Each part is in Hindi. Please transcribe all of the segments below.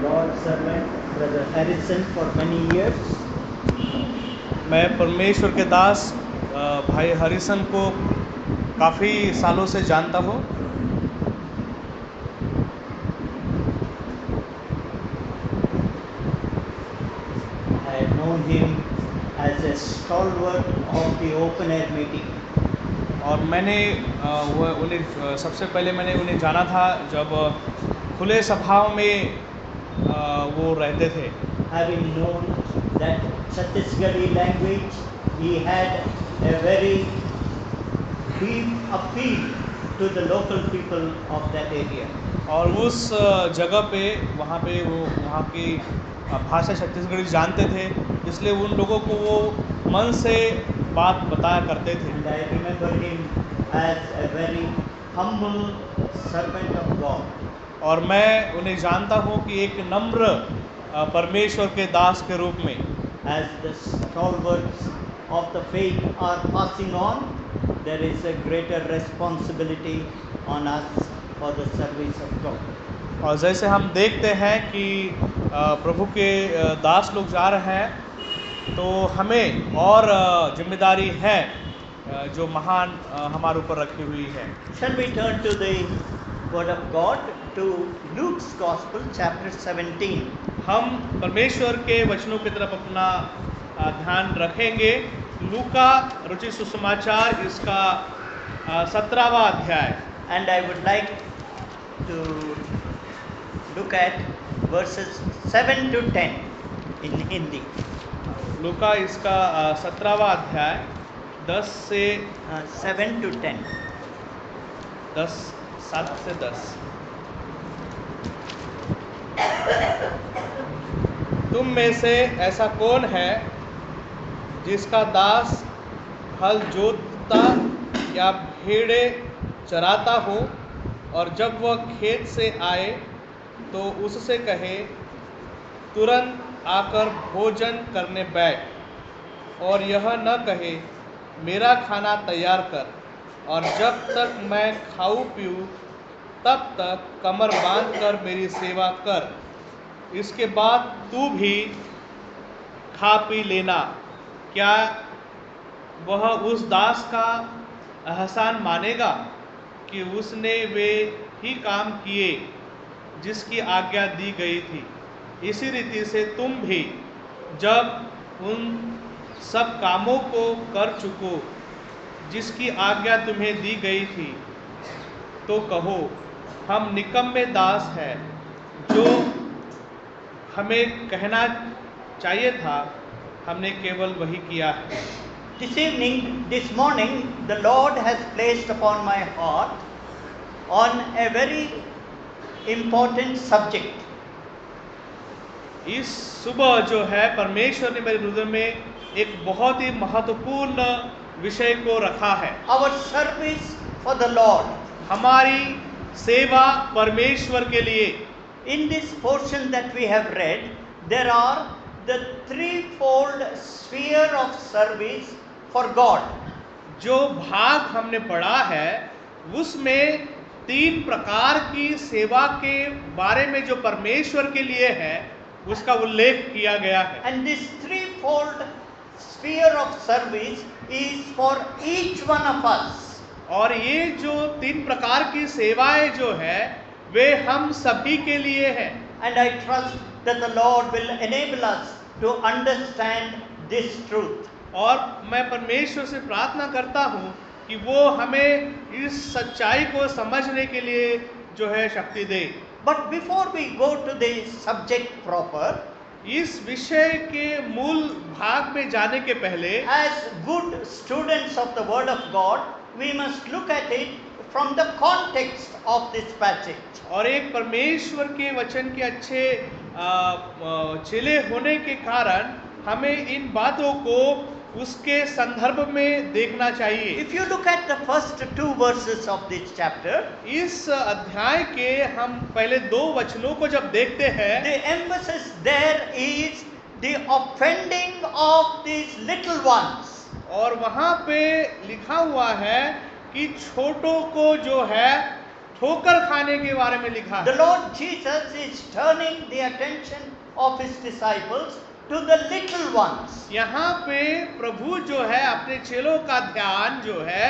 Lord's servant, Brother Harrison, for many years. मैं परमेश्वर के दास भाई हरिसन को काफ़ी सालों से जानता हूँ। I had known him as a stalwart of the open air meeting. और मैंने उन्हें सबसे पहले मैंने उन्हें जाना था जब खुले सभाओं में वो रहते थे। Having known that Chhattisgarhi language, he had a very deep appeal to the local people of that area. और उस जगह पे वहाँ की भाषा छत्तीसगढ़ी जानते थे, इसलिए उन लोगों को वो मन से बात बताया करते थे। And I remember him as a very humble servant of God. और मैं उन्हें जानता हूँ कि एक नम्र परमेश्वर के दास के रूप में। As the stalwarts of the faith are passing on, there is a greater responsibility on us for the service of God. और जैसे हम देखते हैं कि प्रभु के दास लोग जा रहे हैं, तो हमें और जिम्मेदारी है जो महान हमारे ऊपर रखी हुई है। Shall we turn to the Word of God, to Luke's Gospel, chapter 17. हम परमेश्वर के वचनों की तरफ अपना ध्यान रखेंगे। लूका रुचि सुसमाचार इसका 17वां अध्याय। And I would like to look at verses 7 to 10 in Hindi. लूका इसका 17वां अध्याय 10 से 7 to 10. 7 से 10। तुम में से ऐसा कौन है जिसका दास हल जोतता या भेड़े चराता हो, और जब वह खेत से आए तो उससे कहे, तुरंत आकर भोजन करने बैठ, और यह न कहे, मेरा खाना तैयार कर, और जब तक मैं खाऊं पीऊं तब तक कमर बांध कर मेरी सेवा कर, इसके बाद तू भी खा पी लेना। क्या वह उस दास का एहसान मानेगा कि उसने वे ही काम किए जिसकी आज्ञा दी गई थी? इसी रीति से तुम भी जब उन सब कामों को कर चुको जिसकी आज्ञा तुम्हें दी गई थी, तो कहो, हम निकम्मे दास हैं, जो हमें कहना चाहिए था हमने केवल वही किया है। This morning, the Lord has placed upon my heart on a very important subject. इस सुबह जो है परमेश्वर ने मेरे हृदय में एक बहुत ही महत्वपूर्ण विषय को रखा है। Our service for the Lord. हमारी सेवा परमेश्वर के लिए। In this portion that we have read, there are the threefold sphere of service for God. जो भाग हमने पढ़ा है उसमें 3 प्रकार की सेवा के बारे में जो परमेश्वर के लिए है उसका उल्लेख किया गया है। And this threefold sphere of service is for each one of us. और ये जो 3 प्रकार की सेवाएं जो है वे हम सभी के लिए है। And I trust that the Lord will enable us to understand this truth. और मैं परमेश्वर से प्रार्थना करता हूँ कि वो हमें इस सच्चाई को समझने के लिए जो है शक्ति दे। But before we go to the subject proper, इस विषय के मूल भाग में जाने के पहले, as good students of the Word of God, we must look at it from the context of this passage. और एक परमेश्वर के वचन के अच्छे चेले होने के कारण हमें इन बातों को उसके संदर्भ में देखना चाहिए। If you look at the first 2 verses of this chapter, इस अध्याय के हम पहले 2 वचनों को जब देखते हैं, the emphasis there is the offending of these little ones. और वहाँ पे लिखा हुआ है कि छोटों को जो है ठोकर खाने के बारे में लिखा The है। Lord Jesus is turning the attention of his disciples to the little ones. यहाँ पे प्रभु जो है अपने चेलों का ध्यान जो है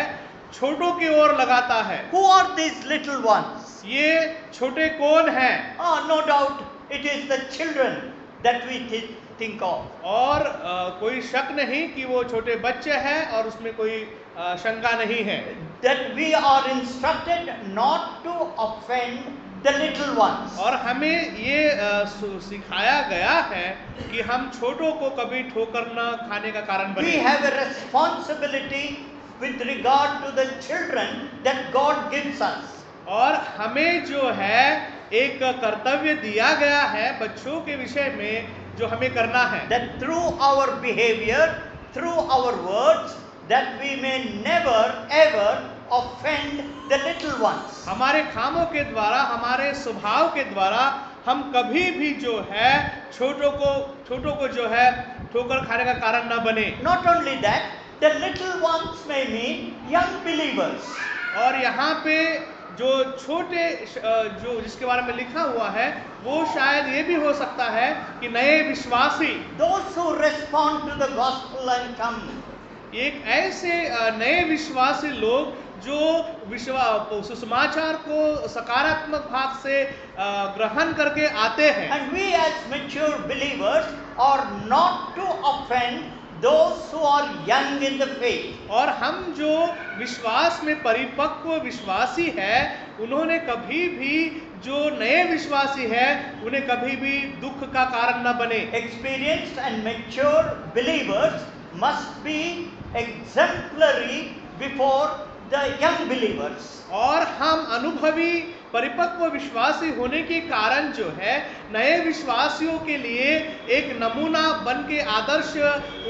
छोटों की ओर लगाता है। Who are these little ones? ये छोटे कौन हैं? No doubt it is the children that we think of. और कोई शक नहीं कि वो छोटे बच्चे हैं और उसमें कोई शंका नहीं है। That we are instructed not to offend the little ones. और हमें ये सिखाया गया है कि हम छोटों को कभी ठोकर न खाने का कारण We बने। have a responsibility with regard to the children that God gives us. और हमें जो है एक कर्तव्य दिया गया है बच्चों के विषय में जो हमें करना है। That through our behavior, through our words, that we may never ever offend the little ones. हमारे कामों के द्वारा, हमारे स्वभाव के द्वारा हम कभी भी जो है छोटों को जो है ठोकर खाने का कारण न बने। Not only that, the little ones may mean young believers. और यहाँ पे जो छोटे जो जिसके बारे में लिखा हुआ है वो शायद ये भी हो सकता है कि नए विश्वासी, Those who respond to the gospel and come. एक ऐसे नए विश्वासी लोग जो सुसमाचार को सकारात्मक भाग से ग्रहण करके आते हैं। And we as mature believers are not to offend those who are young in the faith. और हम जो विश्वास में परिपक्व विश्वासी है उन्होंने कभी भी जो नए विश्वासी है उन्हें कभी भी दुख का कारण न बने। Experienced and mature believers must be exemplary before the young believers. और हम अनुभवी परिपक्व विश्वासी होने के कारण जो है नए विश्वासियों के लिए एक नमूना बन के आदर्श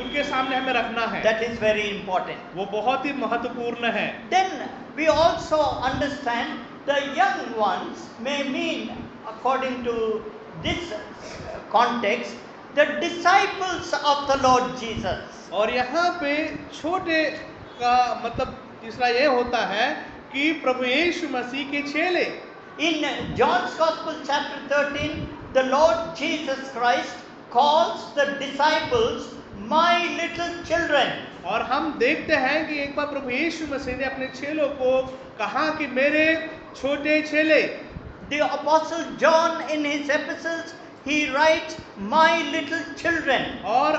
उनके सामने हमें रखना है। That is very important. वो बहुत ही महत्वपूर्ण है। Then we also understand the young ones may mean, according to this context, the disciples of the Lord Jesus. और यहाँ पे छोटे का मतलब तीसरा ये होता है कि प्रभु यीशु मसीह के चेले। In John's Gospel chapter 13, the Lord Jesus Christ calls the disciples my little children. और हम देखते हैं कि एक बार प्रभु यीशु मसीह ने अपने चेलों को कहा कि मेरे छोटे चेले। The apostle John in his epistles, he writes my little children. और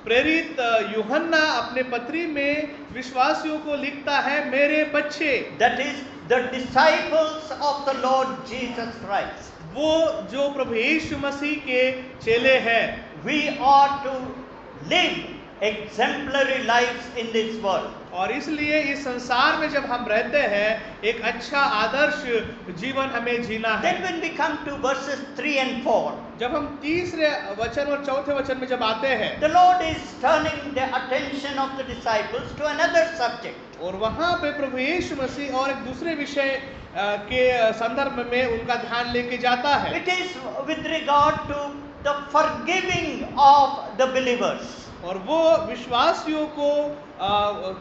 प्रेरित यूहन्ना अपने पत्री में विश्वासियों को लिखता है मेरे बच्चे। That is the disciples of the Lord Jesus Christ. वो जो प्रभु यीशु मसीह के चेले हैं। We are to live exemplary lives in this world. और इसलिए इस संसार में जब हम रहते हैं एक अच्छा आदर्श जीवन हमें जीना है। Then when we come to verses 3 and 4, जब हम तीसरे वचन और चौथे वचन में जब आते हैं the Lord is turning the attention of the disciples to another subject. और वहाँ पे प्रभु यीशु मसीह और एक दूसरे विषय के संदर्भ में उनका ध्यान लेके जाता है। It is with regard to the forgiving of the believers. और वो विश्वासियों को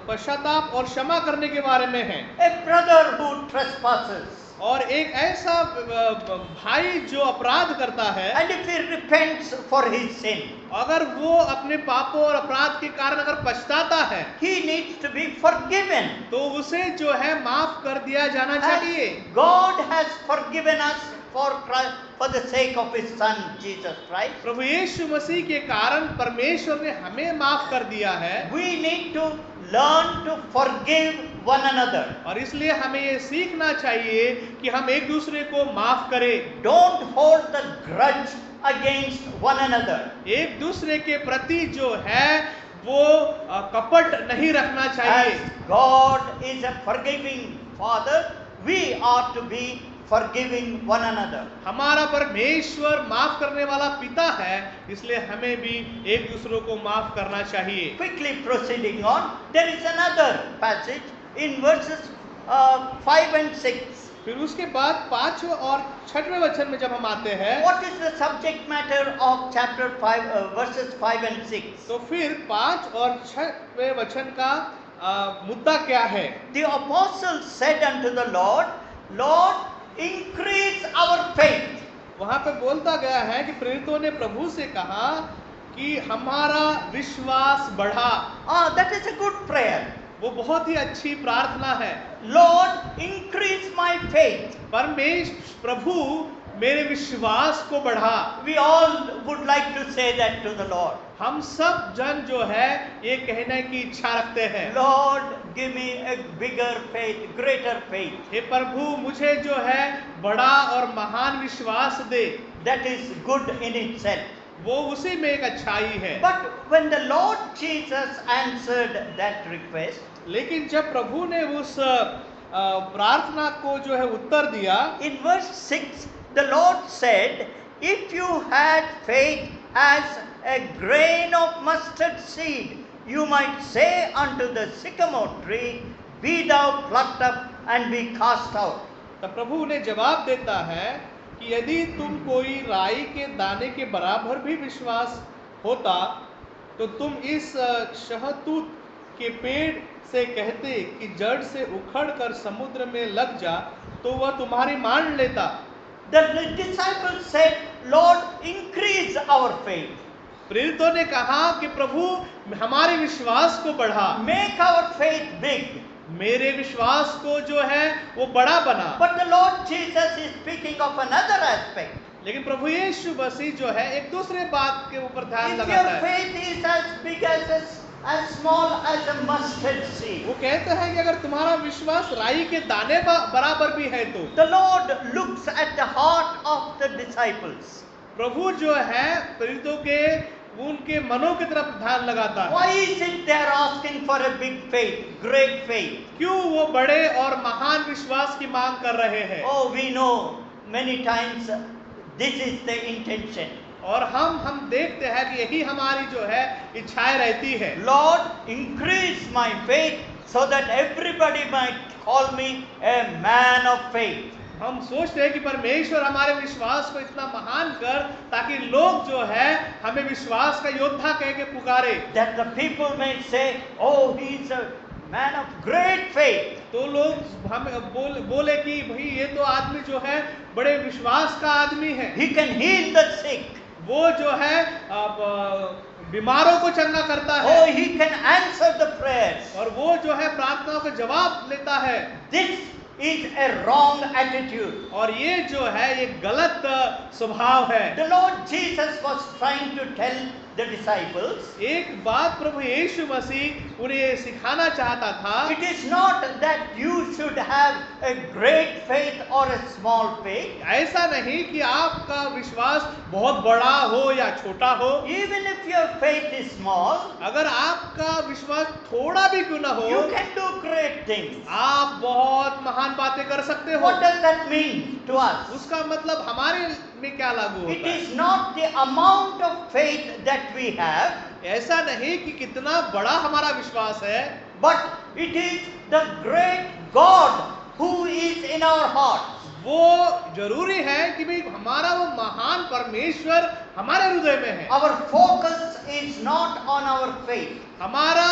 पश्चाताप और क्षमा करने के बारे में है। A brother who trespasses. और एक ऐसा भाई जो अपराध करता है And if he repents for his sin, अगर वो अपने पापों और अपराध के कारण अगर पछताता है he needs to be forgiven. तो उसे जो है माफ कर दिया जाना चाहिए। As God has forgiven us for the sake of his son Jesus Christ. प्रभु यीशु मसीह के कारण परमेश्वर ने हमें माफ कर दिया है। We need to learn to forgive one another. और इसलिए हमें ये सीखना चाहिए कि हम एक दूसरे को माफ करें। Don't hold the grudge against one another. एक दूसरे के प्रति जो है वो कपट नहीं रखना चाहिए। As God is a forgiving Father, we are to be forgiving one another. हमारा परमेश्वर माफ करने वाला पिता है, इसलिए हमें भी एक दूसरों को माफ करना चाहिए। Quickly proceeding on, there is another passage in verses 5 and 6. फिर उसके बाद 5 और 6वें वचन में जब हम आते हैं What is the subject matter of chapter 5, verses 5 and 6? तो फिर 5 और 6वें वचन का मुद्दा क्या है? The apostles said unto the Lord, Lord, increase our faith. वहां पे बोलता गया है कि प्रेरितों ने प्रभु से कहा कि हमारा विश्वास बढ़ा। That is a good prayer. वो बहुत ही अच्छी प्रार्थना है। Lord, increase my faith. प्रभु मेरे विश्वास को बढ़ा। We all would like to say that to the Lord. हम सब जन जो है ये कहने की इच्छा रखते हैं, Lord, give me a bigger faith, greater faith. हे प्रभु मुझे जो है बड़ा और महान विश्वास दे। That is good in itself. वो उसी में एक अच्छाई है। But when the Lord Jesus answered that request, लेकिन जब प्रभु ने उस प्रार्थना को जो है उत्तर दिया, in verse 6, the Lord said, if you had faith as a grain of mustard seed, you might say unto the sycamore tree, be thou plucked up and be cast out. तब प्रभु उन्हें जवाब देता है कि यदि तुम कोई राई के दाने के बराबर भी विश्वास होता तो तुम इस शहतूत के पेड़ से कहते कि जड़ से उखड़ कर समुद्र में लग जा, तो वह तुम्हारी मान लेता। The disciples said, Lord, increase our faith. प्रेरितों ने कहा कि प्रभु हमारे विश्वास को बढ़ा, Make our faith big. मेरे विश्वास को जो है वो बड़ा बना। But the Lord Jesus is speaking of another aspect. लेकिन प्रभु यीशु मसीह जो है एक दूसरे बात के ऊपर ध्यान If लगाता your है। faith is as big as small as a mustard seed, वो कहता है कि अगर तुम्हारा विश्वास राई के दाने बराबर भी है तो the Lord looks at the heart of the disciples. प्रभु जो है प्रेरितों के उनके मनों की तरफ ध्यान लगाता है। Why is it they are asking for a big faith, great faith? क्यों वो बड़े और महान विश्वास की मांग कर रहे हैं? Oh, we know many times this is the intention. और हम देखते हैं कि यही हमारी जो है इच्छाएं रहती है। Lord, increase my faith so that everybody might call me a man of faith. हम सोचते हैं कि परमेश्वर हमारे विश्वास को इतना महान कर ताकि लोग जो है हमें विश्वास का योद्धा कह के पुकारे। That the people may say, oh, he is a man of great faith. तो लोग हमें बोले कि भाई ये तो आदमी जो है बड़े विश्वास का आदमी है। He can heal the sick. वो जो है बीमारों को चंगा करता है। Oh, he can answer the prayers. और वो जो है प्रार्थनाओं का जवाब लेता है। This is a wrong attitude. और ये जो है ये गलत स्वभाव है। The Lord Jesus was trying to tell the disciples, एक बात प्रभु यीशु मसीह उन्हें सिखाना चाहता था। it is not that you should have a great faith or a small faith. ऐसा नहीं कि आपका विश्वास बहुत बड़ा हो या छोटा हो। Even if your faith is small, अगर आपका विश्वास थोड़ा भी क्यों ना हो, you can do great things. आप बहुत महान बातें कर सकते हो। What does that mean to us? उसका मतलब हमारे में क्या लागू It होता है? is not the amount of faith that we have, ऐसा नहीं कि कितना बड़ा हमारा विश्वास है, but it is the great God who is in our hearts. वो जरूरी है कि भाई हमारा वो महान परमेश्वर हमारे हृदय में है। Our focus is not on our faith. हमारा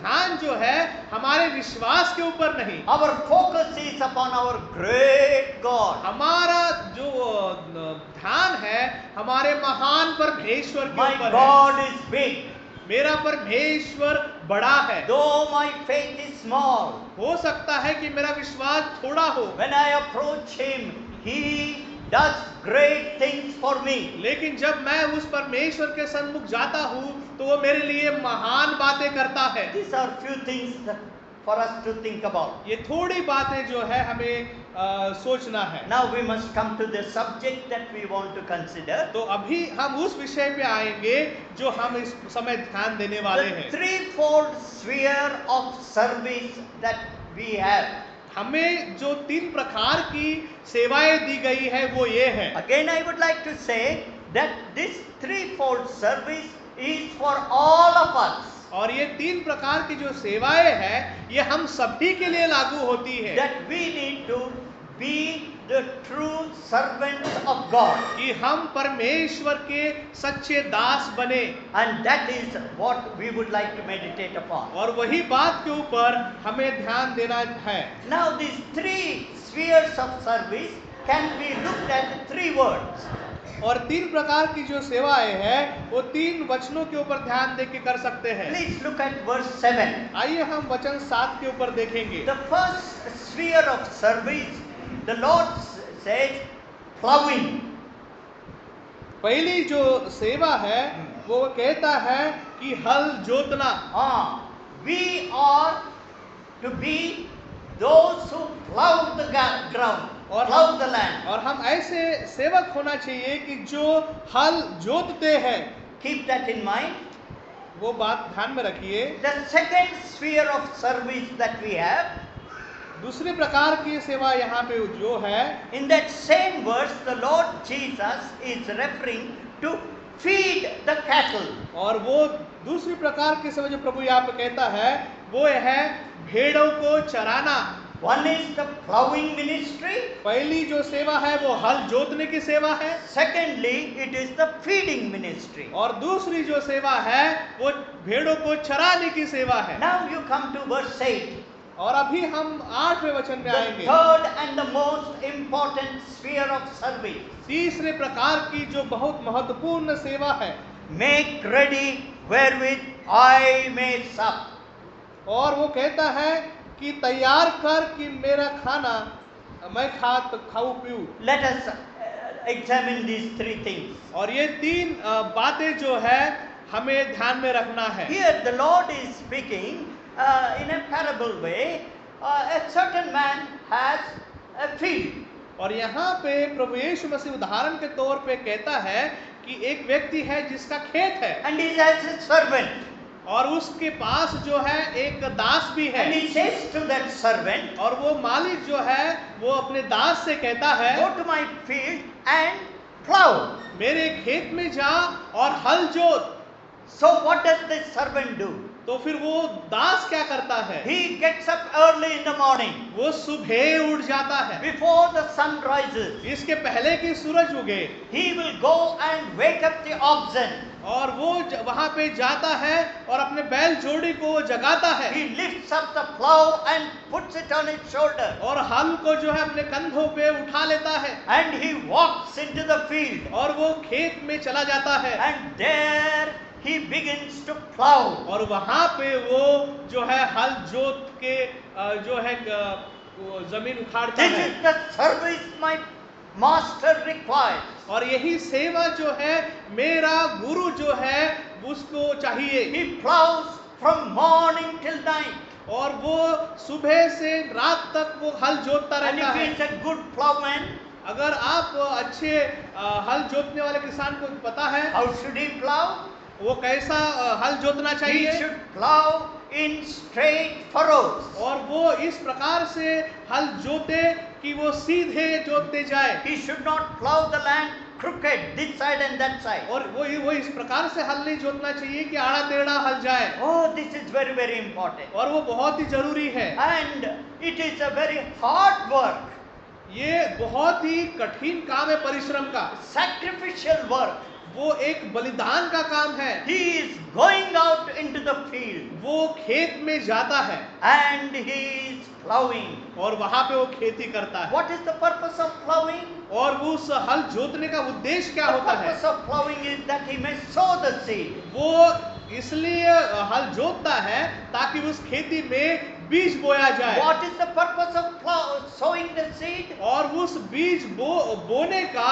ध्यान जो है हमारे विश्वास के ऊपर नहीं, Our focus is upon our great God. हमारा जो ध्यान है हमारे महान परमेश्वर के My ऊपर है। God is big. मेरा परमेश्वर बड़ा है। Though my faith is small, हो सकता है कि मेरा विश्वास थोड़ा हो, when I approach Him, He does great things for me. लेकिन जब मैं उस परमेश्वर के सन्मुख जाता हूँ तो वो मेरे लिए महान बातें करता है। These are few things for us to think about. ये थोड़ी बातें जो है हमें सोचना है। Now we must come to the subject that we want to consider. तो अभी हम उस विषय पे आएंगे जो हम इस समय ध्यान देने वाले The हैं। threefold sphere of service that we have. हमें जो 3 प्रकार की सेवाएं दी गई है वो ये है। Again, I would like to say that this threefold service is for all of us. और ये 3 प्रकार की जो सेवाएं हैं ये हम सभी के लिए लागू होती है। That we need to be the true servants of God. कि हम परमेश्वर के सच्चे दास बने। And that is what we would like to meditate upon. और वही बात के ऊपर हमें ध्यान देना है। Now these 3 spheres spheres of service can be looked at 3 words. और 3 प्रकार की जो सेवाएं हैं वो 3 वचनों के ऊपर ध्यान दे के कर सकते हैं। Please look at verse 7. आइए हम वचन 7 के ऊपर देखेंगे। The first sphere of service, the Lord says, plowing. पहली जो सेवा है वो कहता है कि हल जोतना। We are to be those who plow the ground, plow the land. और हम ऐसे सेवक होना चाहिए कि जो हल जोतते हैं। Keep that in mind. वो बात ध्यान में रखिए। The second sphere of service that we have, दूसरी प्रकार की सेवा यहाँ पे जो है, in that same verse, the Lord Jesus is referring to feed the cattle. और वो दूसरी प्रकार की सेवा जो प्रभु यहाँ पे कहता है वो है भेड़ों को चराना। One is the plowing ministry. पहली जो सेवा है वो हल जोतने की सेवा है। Secondly, it is the feeding ministry. और दूसरी जो सेवा है वो भेड़ों को चराने की सेवा है। Now you come to verse 8. और अभी हम 8वें वचन में The आएंगे। third and the most important sphere of service. तीसरे प्रकार की जो बहुत महत्वपूर्ण सेवा है, Make ready wherewith I may sup. और वो कहता है कि तैयार कर कि मेरा खाना मैं खाऊं पीऊं। Let us examine these 3 things. और ये 3 बातें जो है हमें ध्यान में रखना है। Here the Lord is speaking in a parable way. A certain man has a field. और यहाँ पे प्रभु यीशु मसीह उदाहरण के तौर पे कहता है कि एक व्यक्ति है जिसका खेत है And he has a servant. और उसके पास जो है एक दास भी है। And he says to that servant, और वो मालिक जो है वो अपने दास से कहता है, go to my field and plow. मेरे खेत में जा और हल जोत। So what does this servant do? तो फिर वो दास क्या करता है? He gets up early in the morning. वो सुबह उठ जाता है Before the sun rises. इसके पहले कि सूरज उगे। He will go and wake up the oxen. और वो वहां पे जाता है और अपने बैल जोड़ी को वो जगाता है। He lifts up the plow and puts it on his shoulder. और हल को जो है अपने कंधों पे उठा लेता है। And he walks into the field. और वो खेत में चला जाता है। And there he begins to plow. और वहां पे वो जो है हल जोत के जो है वो जमीन उखाड़ता This है। is the service my master requires. और यही सेवा जो है मेरा गुरु जो है उसको चाहिए। He plows from morning till night. और वो सुबह से रात तक वो हल जोतता And रहता if he है। is a good plowman, अगर आप अच्छे हल जोतने वाले किसान को पता है how should he plow? वो कैसा हल जोतना He चाहिए, should plow in straight furrows. और वो इस प्रकार से हल जोते कि वो सीधे जोतते जाए। He should not plow the land crooked this side and that side. और वो इस प्रकार से हल नहीं जोतना चाहिए कि आड़ा टेढ़ा हल जाए। Oh, this is very, very important. और वो बहुत ही जरूरी है। And it is a very hard work, ये बहुत ही कठिन काम है, परिश्रम का। sacrificial work. वो एक बलिदान का काम है। He is going out into the field वो खेत में जाता है and he is plowing. और वहां पे वो खेती करता है। What is the purpose of plowing? और उस हल जोतने का उद्देश्य क्या The होता है? purpose of plowing is that he may sow the seed. वो इसलिए हल जोतता है ताकि उस खेती में बीज बोया जाए। What is the purpose of sowing the seed? और उस बीज बोने का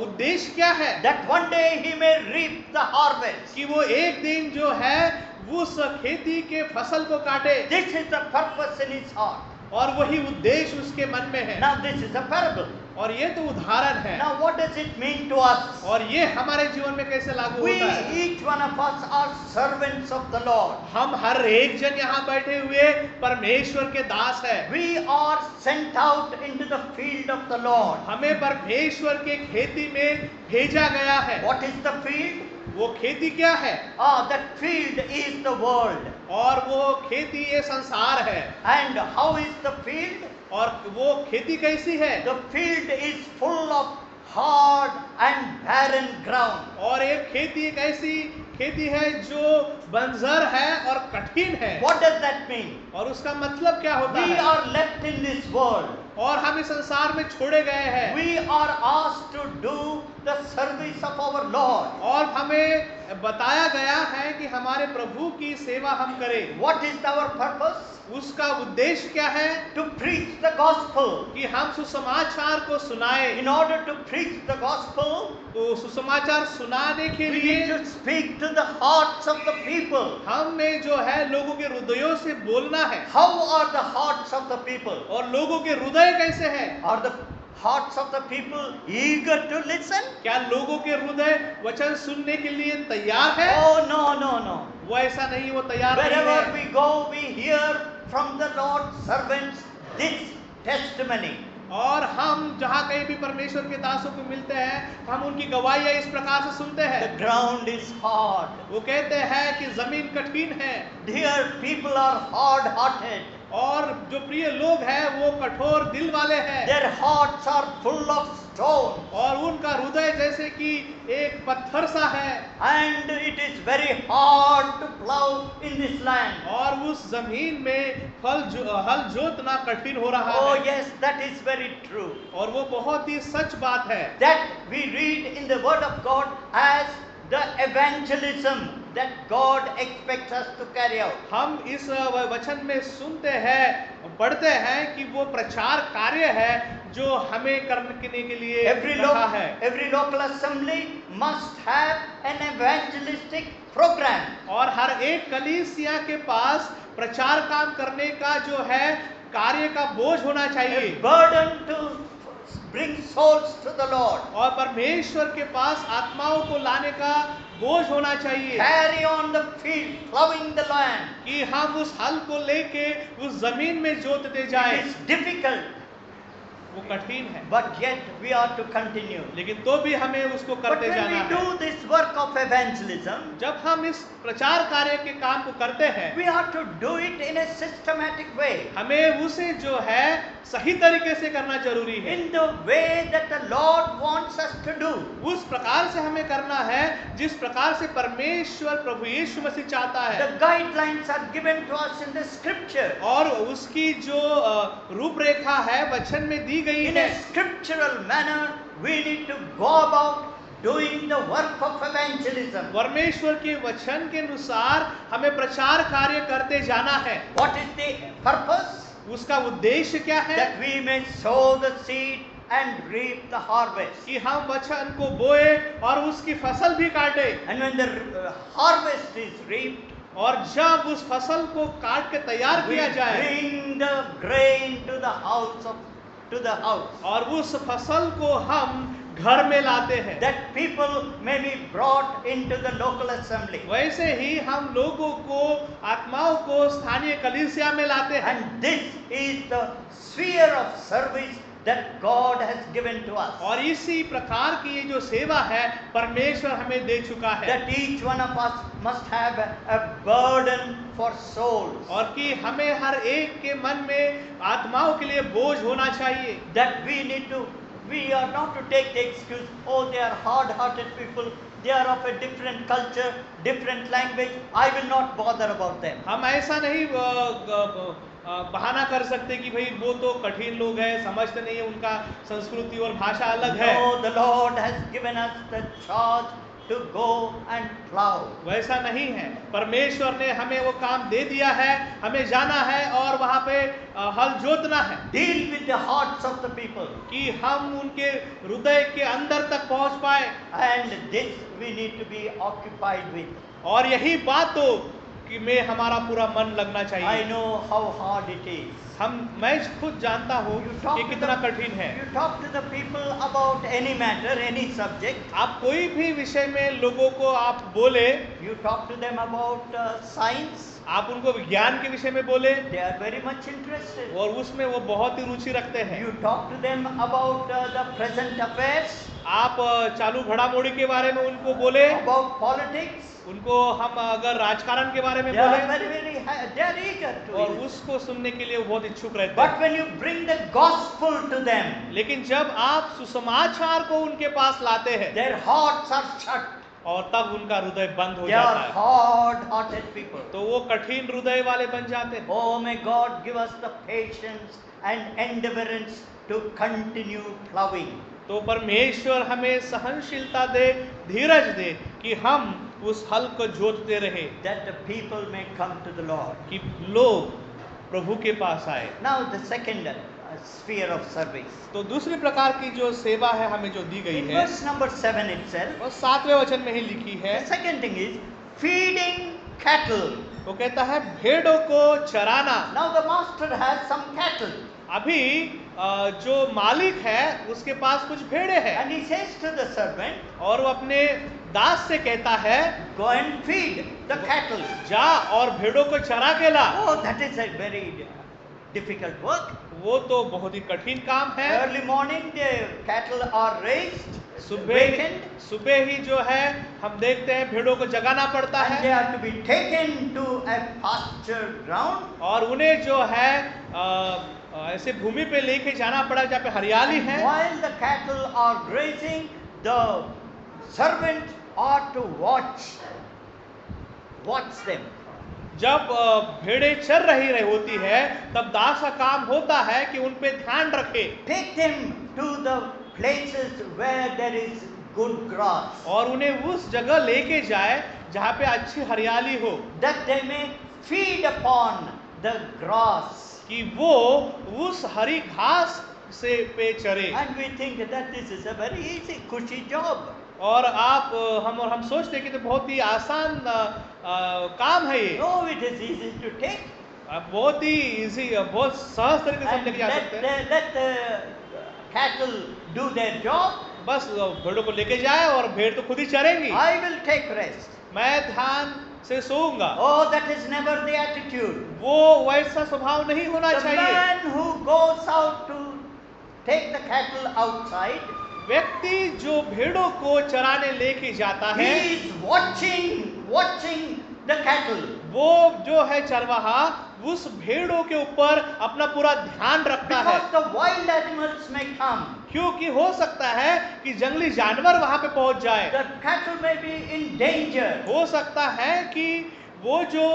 उद्देश्य क्या है? That one day he may reap the harvest. कि वो एक दिन जो है उस खेती के फसल को काटे। This is the purpose in his heart. और वही उद्देश्य उसके मन में है। Now this is a parable. और ये तो उदाहरण है। Now what does it mean to us? और ये हमारे जीवन में कैसे लागू We, होता है? each one of us, are servants of the Lord. हम हर एक जन यहाँ बैठे हुए परमेश्वर के दास है। We are sent out into the field of the Lord. हमें परमेश्वर के खेती में भेजा गया है। What is the field? वो खेती क्या है? That field is the world. और वो खेती ये संसार है। And how is the field? और वो खेती कैसी है? The field is full of hard and barren ground. और एक खेती एक ऐसी खेती है जो बंजर है और कठिन है। What does that mean? और उसका मतलब क्या होता We है? are left in this world. और हम इस संसार में छोड़े गए हैं We are asked to do the service of our Lord. और हमें बताया गया है कि हमारे प्रभु की सेवा हम करें। What is our purpose? उसका उद्देश्य क्या है? To preach the gospel. कि हम सुसमाचार को सुनाएं। In order to preach the gospel, तो सुसमाचार सुनाने के we लिए need to speak to the hearts of the people. हमें जो है लोगों के हृदयों से बोलना है। How are the hearts of the people? और लोगों के हृदय कैसे हैं? Are the hearts of the people eager to listen? क्या लोगों के हृदय वचन सुनने के लिए तैयार है? Oh, no. वो ऐसा नहीं, वो तैयार नहीं Wherever है। we go, we hear from the Lord's servants this testimony. और हम जहाँ कहीं भी परमेश्वर के दासों को मिलते हैं, हम उनकी गवाहियाँ इस प्रकार से सुनते The हैं। ground is hard. वो कहते हैं कि जमीन कठिन है Dear people are hard-hearted. और जो प्रिय लोग हैं वो कठोर दिल वाले हैं Their hearts are full of stone. और उनका हृदय जैसे कि एक पत्थर सा है And it is very hard to plow in this land. और उस जमीन में हल जोतना कठिन हो रहा Oh, है। yes, that is very true. और वो बहुत ही सच बात है That we read in the Word of God as the evangelism that God expects us to carry out. हम इस वचन में सुनते हैं, पढ़ते हैं कि वो प्रचार कार्य है जो हमें करने के लिए रखा है। Every local assembly must have an evangelistic program. और हर एक कलीसिया के पास प्रचार काम करने का जो है कार्य का बोझ होना A चाहिए burden to bring souls to the Lord. और परमेश्वर के पास आत्माओं को लाने का बोझ होना चाहिए Carry on the field, plowing the land. कि हम उस हल को लेके उस जमीन में जोतते जाएं। It is difficult, वो कठिन है but yet we are to continue. लेकिन तो भी हमें उसको But करते when जाना we है। do this work of evangelism, जब हम इस प्रचार कार्य के काम को करते हैं we are to do it in a systematic way. हमें उसे जो है सही तरीके से करना जरूरी है। In the way that the Lord wants us to do. उस प्रकार से हमें करना है जिस प्रकार से परमेश्वर प्रभु यीशु मसीह चाहता है The guidelines are given to us in the scripture. और उसकी जो रूपरेखा है वचन में दी गई In है। a scriptural manner, we need to go about doing the work of evangelism. परमेश्वर के वचन के अनुसार हमें प्रचार कार्य करते जाना है। What is the purpose? उसका उद्देश्य क्या है? That we may sow the seed and reap the harvest. कि हम वचन को बोए और उसकी फसल भी काटे And when the harvest is reaped, और जब उस फसल को काट के तैयार we किया जाए bring the grain to the house. और उस फसल को हम घर में लाते हैं। That people may be brought into the local assembly. वैसे ही हम लोगों को आत्माओं को स्थानीय कलीसिया में लाते हैं And this is the sphere of service that God has given to us. और इसी प्रकार की ये जो सेवा है परमेश्वर हमें दे चुका है That each one of us must have a burden for souls. और कि हमें हर एक के मन में आत्माओं के लिए बोझ होना चाहिए। That we are not to take the excuse, oh, they are hard-hearted people, they are of a different culture, different language, I will not bother about them. हम ऐसा नहीं बहाना कर सकते कि भाई वो तो कठिन लोग हैं, समझते नहीं है, उनका संस्कृति और भाषा अलग है। No, the Lord has given us the charge to go and plow. वैसा नहीं है, परमेश्वर ने हमें वो काम दे दिया है, हमें जाना है और वहाँ पे हल जोतना है। Deal with the hearts of the people. कि हम उनके हृदय के अंदर तक पहुँच पाए And this we need to be occupied with. और यही बात तो कि में हमारा पूरा मन लगना I चाहिए। know how hard it is. मैं खुद जानता हूँ कि कितना कठिन है। You talk to the people about any matter, any subject. आप कोई भी विषय में लोगों को आप बोले, You talk to them about science. आप उनको विज्ञान के विषय में बोले They are very much interested. और उसमें वो बहुत ही रुचि रखते हैं। You talk to them about the present affairs, आप चालू घड़ामोड़ी के बारे में उनको बोले, about politics. उनको हम अगर राजकारण के बारे में They are बोले they are eager to और it. उसको सुनने के लिए वो बहुत इच्छुक रहते But हैं। when you bring the gospel to them, लेकिन जब आप सुसमाचार को उनके पास लाते हैं their hearts are shut. और तब उनका हृदय बंद हो They जाता are है, hard-hearted people. तो वो कठिन हृदय वाले बन जाते हैं। Oh, may God give us the patience and endurance to continue plowing. तो परमेश्वर हमें सहनशीलता दे, धीरज दे कि हम उस हल को जोतते रहे, that the people may come to the Lord. कि लोग प्रभु के पास आए। Now the second sphere of service. तो दूसरी प्रकार की जो सेवा है हमें जो दी गई In है, verse number 7 itself, वो 7वें वचन में ही लिखी है। the second thing is feeding cattle. वो कहता है भेड़ों को चराना। Now the master has some cattle अभी जो मालिक है उसके पास कुछ भेड़े हैं, and he says to the servant, और वो अपने दास से कहता है, go and feed the cattle. जा और भेड़ों को चरा के ला। Oh, that is a very difficult work. वो तो बहुत ही कठिन काम है। Early morning the cattle are raised, सुबह सुबह ही जो है हम देखते हैं भेड़ों को जगाना पड़ता and they है, are to be taken to a pasture ground. और उन्हें जो है ऐसे भूमि पे लेके जाना पड़ा जहाँ पे हरियाली And है। while the cattle are grazing, the servant ought to watch them. जब भेड़े चर रही होती है तब दास का काम होता है कि उन पे ध्यान रखे, Take them to the places where there is good grass, और उन्हें उस जगह लेके जाए जहाँ पे अच्छी हरियाली हो, that they may feed upon the grass. कि वो उस हरी घास से पे चरे। And we think that this is a very easy, cushy job. और हम सोचते हैं कि तो बहुत ही आसान काम है ये। No, it is easy to take. बहुत ही इजी, बहुत सहज तरीके से हम लेके जा सकते हैं। Let the cattle do their job. बस भेड़ों को लेके जाए और भेड़ तो खुद ही चरेंगी, I will take rest. मैं ध्यान से सोऊंगा। Oh, that is never the attitude. वो वैसा स्वभाव नहीं होना The चाहिए। man who goes out to take the cattle outside, व्यक्ति जो भेड़ों को चराने लेके जाता he है, is watching the cattle. वो जो है चरवाहा उस भेड़ों के ऊपर अपना पूरा ध्यान रखता है, Because the wild animals may come. क्योंकि हो सकता है कि जंगली जानवर वहां पे पहुंच जाए। The cattle may be in danger. हो सकता है कि वो जो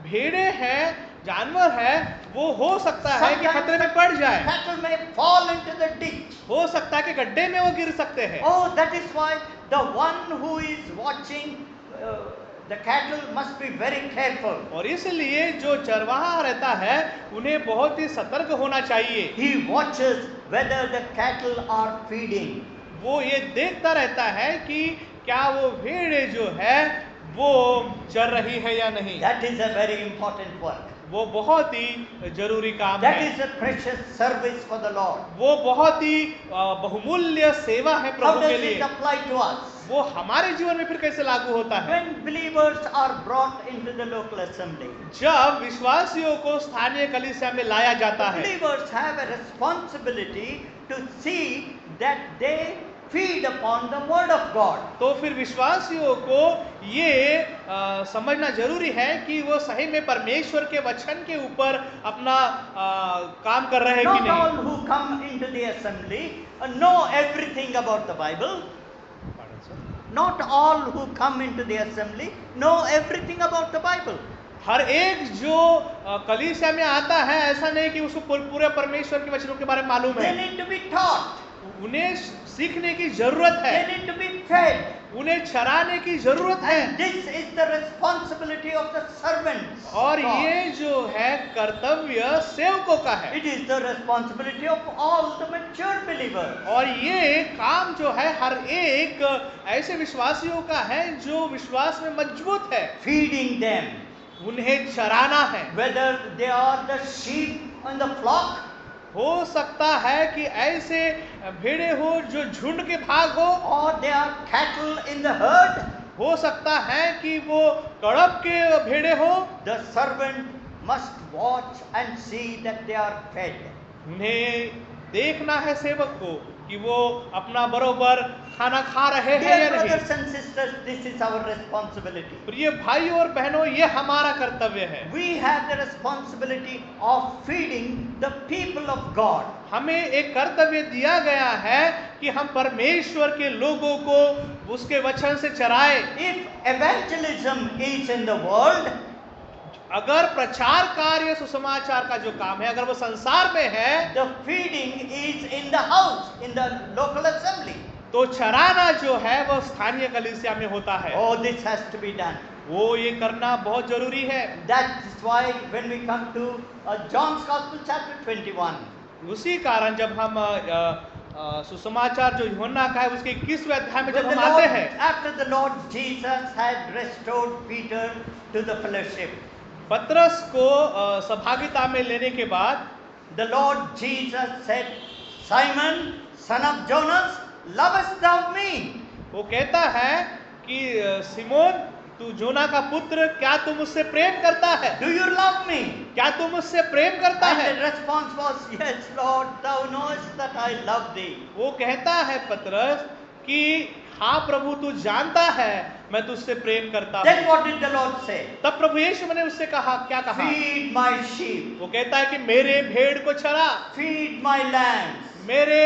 भेड़े हैं, जानवर है, वो हो सकता है कि खतरे में पड़ जाए। Cattle may fall into the ditch. हो सकता है कि गड्ढे में वो गिर सकते हैं। Oh, that is why the one who is watching the cattle must be very careful. और इसलिए जो चरवाहा रहता है उन्हें बहुत ही सतर्क होना चाहिए। He watches whether the cattle are feeding. वो ये देखता रहता है कि क्या वो भेड़े जो है वो चर रही है या नहीं। That is a very important work. वो बहुत ही जरूरी काम That है। is a precious service for the Lord. वो बहुत ही बहुमूल्य सेवा है How प्रभु के does it लिए। apply to us? वो हमारे जीवन में फिर कैसे लागू होता है? When believers are brought into the local assembly, जब विश्वासियों को स्थानीय कलीसिया में लाया जाता है, believers have a responsibility to see that they feed upon the word of God. तो फिर विश्वासियों को ये समझना जरूरी है कि वो सही में परमेश्वर के वचन के ऊपर अपना काम कर रहे हैं कि Not all नहीं। who come into the assembly know everything about the Bible. Not all who come into the assembly know everything about the Bible. हर एक जो कलीसिया में आता है ऐसा नहीं कि उसको पूरे परमेश्वर के वचनों के बारे में मालूम They है। need to be taught. उन्हें सीखने की जरूरत है, They need to be fed. उन्हें चराने की जरूरत है। And this is the responsibility of the servants. और ये जो है कर्तव्य सेवकों का है। It is the responsibility of all the mature believers. और ये काम जो है हर एक ऐसे विश्वासियों का है जो विश्वास में मजबूत है। Feeding them. उन्हें चराना है। Whether they are the sheep on the flock, हो सकता है कि ऐसे भेड़े हो जो झुंड के भाग हो, or they are cattle in the herd, हो सकता है कि वो कड़प के भेड़े हो। the servant must watch and see that they are fed. उन्हें देखना है सेवक को कि वो अपना बरोबर खाना खा रहे हैं Dear या नहीं। brothers and sisters, this is our responsibility. प्रिय भाई और बहनों, ये हमारा कर्तव्य है। We have the responsibility of feeding the people of God. हमें एक कर्तव्य दिया गया है कि हम परमेश्वर के लोगों को उसके वचन से चराए। If evangelism is in the world, अगर प्रचार कार्य सुसमाचार का जो काम है अगर वो संसार में है, the feeding is in the house, in the local assembly. तो चराना जो है वो स्थानीय कलीसिया में होता है। Oh, this has to be done. वो ये करना बहुत जरूरी है। That is why when we come to John's Gospel chapter 21, उसी कारण जब हम सुसमाचार जो यूहन्ना का है उसके 21वें अध्याय में when जब the हम आते Lord, हैं, after the Lord Jesus had restored Peter to the fellowship, पतरस को सहभागिता में लेने के बाद the Lord Jesus said, Simon, son of Jonas, lovest thou me? वो कहता है कि सिमोन तू जोना का पुत्र, क्या तू मुझसे प्रेम करता है? Do you love me? क्या तू मुझसे प्रेम करता है? And the response was, yes, Lord, thou knowest that I love thee. वो कहता है पतरस कि हाँ प्रभु तू जानता है मैं तुझसे प्रेम करता Then हूँ। what did the Lord say? तब प्रभु यीशु ने उससे कहा, क्या कहा? Feed my sheep, वो कहता है कि मेरे भेड़ को चरा, feed my lambs. मेरे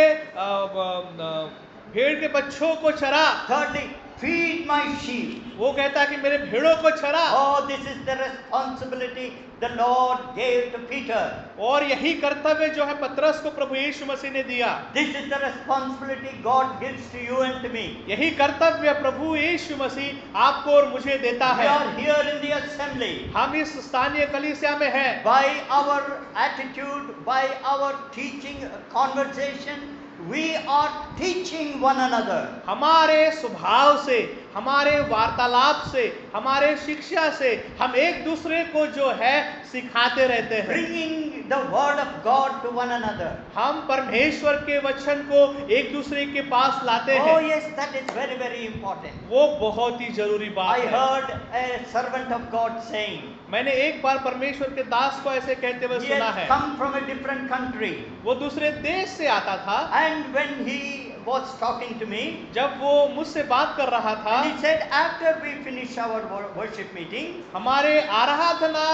भेड़ के बच्चों को चरा। Thirdly, feed my sheep. वो कहता है कि मेरे भेड़ों को चरा। Oh, this is the responsibility the Lord gave to Peter. और यही कर्तव्य जो है पतरस को प्रभु यीशु मसीह ने दिया। This is the responsibility God gives to you and to me. यही कर्तव्य प्रभु यीशु मसीह आपको और मुझे देता We है। are here in the assembly. हम इस स्थानीय कलीसिया में हैं। By our attitude, by our teaching conversation, we are teaching one another. हमारे स्वभाव से, हमारे वार्तालाप से, हमारे शिक्षा से हम एक दूसरे को जो है सिखाते रहते हैं। Bringing the word of God to one another. हम परमेश्वर के वचन को एक दूसरे के पास लाते Oh हैं। yes, that is very, very important. वो बहुत ही जरूरी बात I है। heard a servant of God saying, मैंने एक बार परमेश्वर के दास को ऐसे कहते हुए he सुना had है। come from a different country, वो दूसरे देश से आता था। and when he was talking to me, जब वो मुझसे बात कर रहा था, he said, after we finish our worship meeting, हमारे आराधना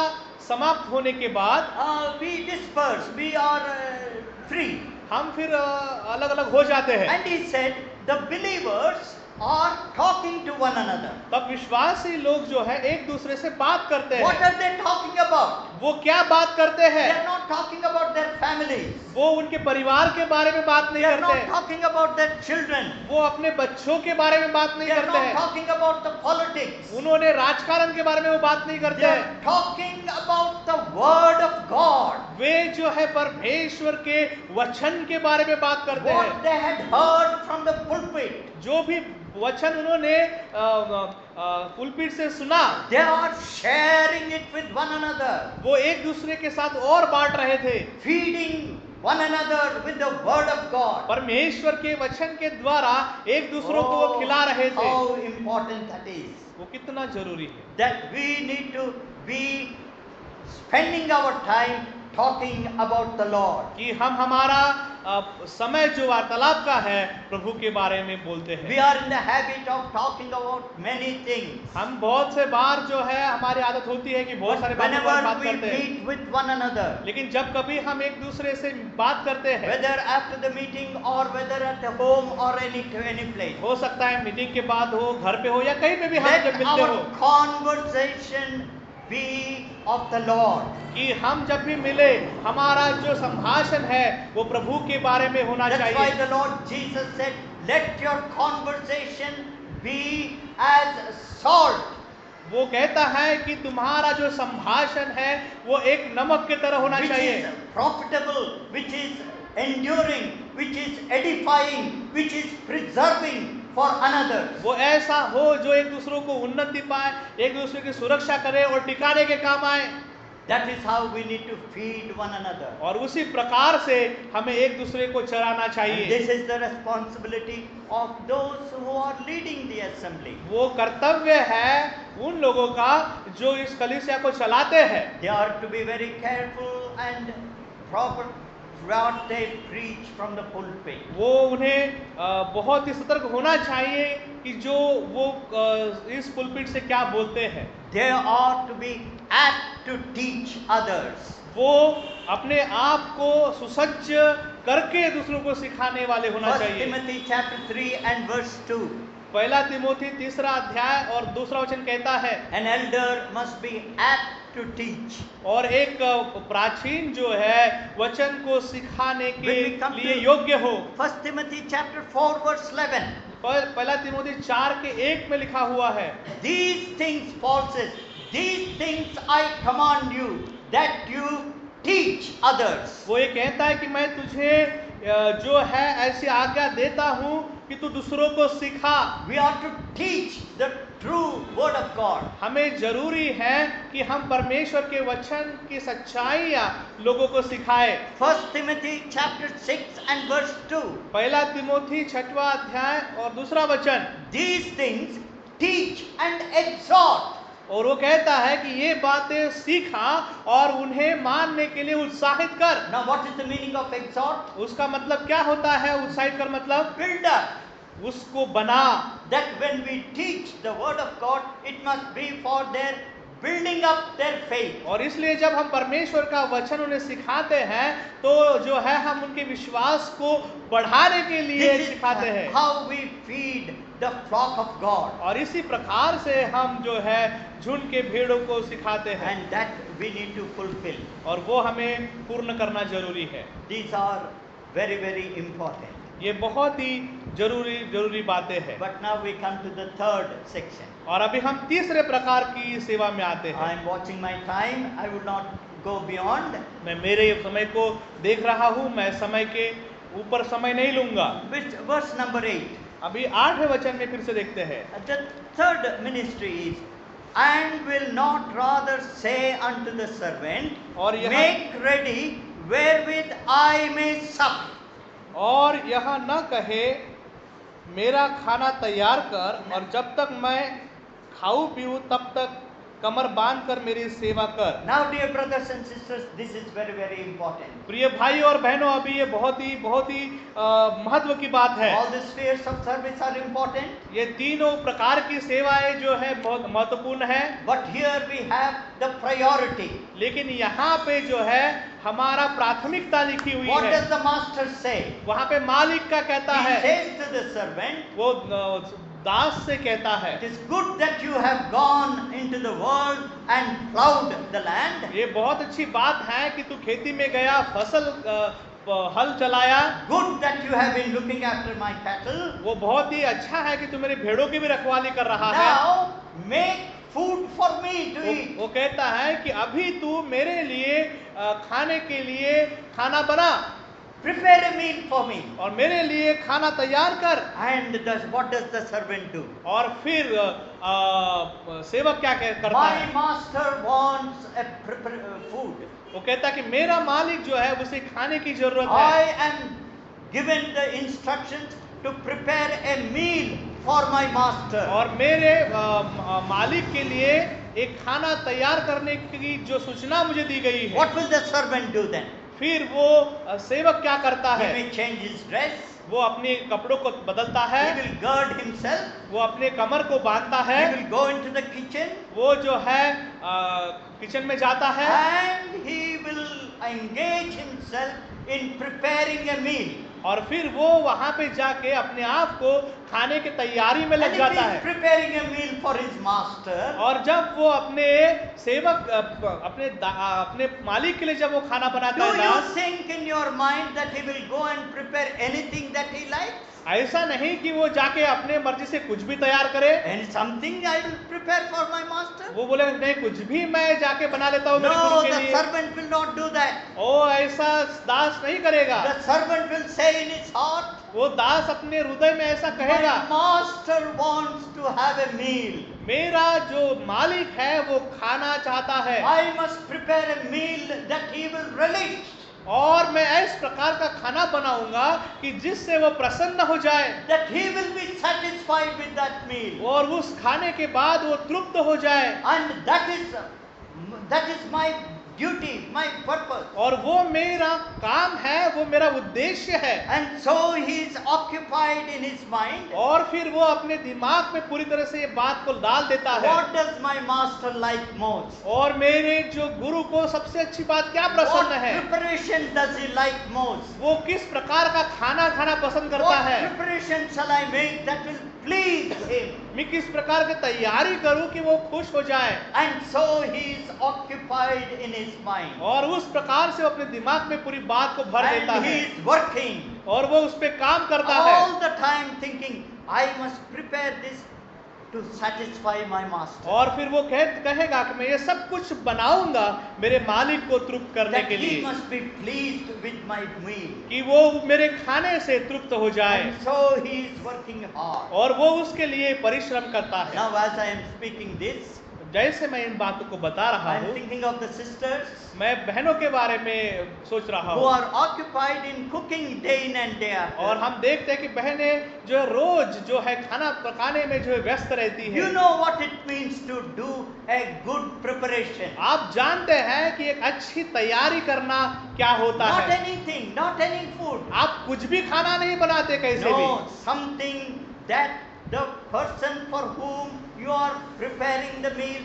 समाप्त होने के बाद we disperse, we are free. हम फिर अलग अलग हो जाते हैं। And he said, the believers are talking to one another. तब विश्वासी लोग जो है एक दूसरे से बात करते What हैं। are they talking about? वो क्या बात करते They हैं? are not talking about their families. वो उनके परिवार के बारे में बात They नहीं are not करते। talking about their children. वो अपने बच्चों के बारे में बात नहीं They are करते not हैं। talking about the politics. उन्होंने राजकारण के बारे में वो बात नहीं They करते are हैं। talking about the word of God. वे जो है परमेश्वर के वचन के बारे में बात करते What हैं। they had heard from the pulpit. जो भी वचन उन्होंने पुलपिट से सुना, They are sharing it with one another. वो एक दूसरे के साथ और बांट रहे थे। Feeding one another with the word of God. परमेश्वर के वचन के द्वारा एक दूसरों को वो खिला रहे थे। How important that is. वो कितना जरूरी है That we need to be spending our time talking about the Lord. कि हम हमारा समय जो वार्तालाप का है प्रभु के बारे में बोलते We हैं। are in the habit of talking about many things. हम बहुत से बार जो है हमारी आदत होती है कि बहुत सारे बातों पर Whenever बात we करते हैं, meet with one another, लेकिन जब कभी हम एक दूसरे से बात करते हैं, whether after the meeting or whether at the home or any place, हो सकता है मीटिंग के बाद हो, घर पे हो या कहीं पे भी हम let जब मिलते हो, our conversation be of the Lord. कि हम जब भी मिले हमारा जो संभाषण है वो प्रभु के बारे में होना That's why चाहिए। the Lord Jesus said, let your conversation be as salt. वो कहता है कि तुम्हारा जो संभाषण है वो एक नमक की तरह होना Which चाहिए, is profitable, which is enduring, which is edifying, which is preserving for another. वो ऐसा हो जो एक दूसरों को उन्नति पाए, एक दूसरे की सुरक्षा करे और टिकाने के काम आए। That is how we need to feed one another. और उसी प्रकार से हमें एक दूसरे को चराना And चाहिए। this is the responsibility of those who are leading the assembly. वो कर्तव्य है उन लोगों का जो इस कलीसिया को चलाते हैं। They are to be very careful and proper what they preach from the pulpit. वो उन्हें बहुत ही सतर्क होना चाहिए कि जो वो इस पुलपिट से क्या बोलते हैं। They are to be apt to teach others. वो अपने आप को सुसज्ज करके दूसरों को सिखाने वाले होना 1 चाहिए। Timothy chapter 3 and verse 2. पहला तिमोथी 3 अध्याय और 2 वचन कहता है, An elder must be apt to teach. और एक प्राचीन जो है वचन को सिखाने के When we come लिए to योग्य हो। 1 Timothy chapter 4 verse 11. पहला तिमोथी 4:1 में लिखा हुआ है, These things, Paul says, these things I command you that you teach others. वो ये कहता है कि मैं तुझे जो है ऐसी आज्ञा देता हूँ कि तू दूसरों को सिखा। We are to teach the true word of God. हमें जरूरी है कि हम परमेश्वर के वचन की सच्चाई लोगों को सिखाए। 1 Timothy chapter 6 and verse 2. पहला तिमोथी 6वां अध्याय और 2रा वचन, These things teach and exhort. और वो कहता है कि ये बातें सीखा और उन्हें मानने के लिए उत्साहित कर। Now what is the meaning of exhort? उसका मतलब क्या होता है उत्साहित कर? मतलब Build up. उसको बना। That when we teach the word of God, it must be for their building up their faith. और इसलिए जब हम परमेश्वर का वचन उन्हें सिखाते हैं तो जो है हम उनके विश्वास को बढ़ाने के लिए This is सिखाते हैं। how we feed the flock of God. और इसी प्रकार से हम जो है झुंड के भेड़ों को सिखाते हैं, And that we need to fulfill. और वो हमें पूर्ण करना जरूरी है। These are very, very important. ये बहुत ही जरूरी बातें हैं। But now we come to the third section. और अभी हम तीसरे प्रकार की सेवा में आते I हैं। am watching my time. I will not go beyond. मैं मेरे समय को देख रहा हूँ, मैं समय के ऊपर समय नहीं लूंगा। Which verse number 8? अभी 8वें वचन में फिर से देखते हैं। The third ministry is, and will not rather say unto the servant, और यह make ready wherewith I may sup. और यह न कहे मेरा खाना तैयार कर, और जब तक मैं खाऊं पीऊं तब तक कमर बांध कर मेरी सेवा कर। Now dear brothers and sisters, this is very, very important. प्रिय भाई और बहनों, अभी ये बहुत ही महत्व की बात है। All the spheres of service are important. ये तीनों प्रकार की सेवाएं जो है बहुत महत्वपूर्ण है। But here we have the priority. लेकिन यहाँ पे जो है हमारा प्राथमिकता लिखी हुई What है। does the master say? वहाँ पे मालिक का कहता He है, says to the servant, वो दास से कहता है, it is good that you have gone into the world and plowed the land. ये बहुत अच्छी बात है कि तू खेती में गया, फसल हल चलाया। Good that you have been looking after my cattle. वो बहुत ही अच्छा है कि तू मेरी भेड़ों की भी रखवाली कर रहा है। Now make food for me to eat. वो कहता है कि अभी तू मेरे लिए खाने के लिए खाना बना, Prepare a meal for me. और मेरे लिए खाना तैयार कर। And what does the servant do? और फिर सेवक क्या करता My है? master wants a food. वो कहता है कि मेरा मालिक जो है उसे खाने की जरूरत I है, am given the instructions to prepare a meal for my master. और मेरे मालिक के लिए एक खाना तैयार करने की जो सूचना मुझे दी गई है। What will the servant do then? फिर वो सेवक क्या करता He है? may change his dress. वो अपने कपड़ों को बदलता है, He will gird himself. वो अपने कमर को बांधता है, He will go into the kitchen. वो जो है किचन में जाता है, And he will engage himself in preparing a meal. और फिर वो वहां पे जाके अपने आप को खाने की तैयारी में And लग if जाता he is है। preparing a meal for his master, और जब वो अपने सेवक अपने मालिक के लिए जब वो खाना बनाता do है you Das, think in your mind that he will go and prepare anything that he likes? ऐसा नहीं कि वो जाके अपने मर्जी से कुछ भी तैयार करे। And something I will prepare for my master? वो बोले नहीं, कुछ भी मैं जाके बना लेता हूँ मेरे No, गुरु के the लिए। servant will not do that. ओ ऐसा दास नहीं करेगा। The servant will say in his heart, वो दास अपने हृदय में ऐसा कहेगा, my master wants to have a meal. मेरा जो मालिक है वो खाना चाहता है, I must prepare a meal that he will relish. और मैं इस प्रकार का खाना बनाऊंगा कि जिससे वो प्रसन्न हो जाए, That he will be satisfied with that meal. और उस खाने के बाद वो तृप्त हो जाए। And that is my duty, my purpose. और वो मेरा काम है, वो मेरा उद्देश्य है। And so he is occupied in his mind. और फिर वो अपने दिमाग में पूरी तरह से ये बात को डाल देता है, What does my master like most? और मेरे जो गुरु को सबसे अच्छी बात क्या प्रसन्न What है, preparation does he like most? वो किस प्रकार का खाना खाना पसंद करता What है, preparation shall I make that will please him? मैं किस प्रकार की तैयारी करूं कि वो खुश हो जाए। And so he is occupied in his mind. और उस प्रकार से वो अपने दिमाग में पूरी बात को भर देता And he है is working और वो उस पे काम करता है all the time thinking, I must prepare this to satisfy my master. और फिर वो कहेगा कि मैं ये सब कुछ बनाऊंगा मेरे मालिक को तृप्त करने That के he लिए, must be pleased with my meal. कि वो मेरे खाने से तृप्त हो जाए। And so he is working hard. और वो उसके लिए परिश्रम करता है। Now as I am speaking this, जैसे मैं इन बातों को बता रहा I am हूँ, thinking of the sisters मैं बहनों के बारे में सोच रहा who हूँ। are occupied in cooking day in and day और out. हम देखते हैं कि बहनें जो है रोज जो है खाना पकाने में जो है व्यस्त रहती You है। know what it means to do a good preparation. आप जानते हैं कि एक अच्छी तैयारी करना क्या होता Not है। anything, not any food. आप कुछ भी खाना नहीं बनाते कैसे भी, No, something that the person for whom you are preparing the meal,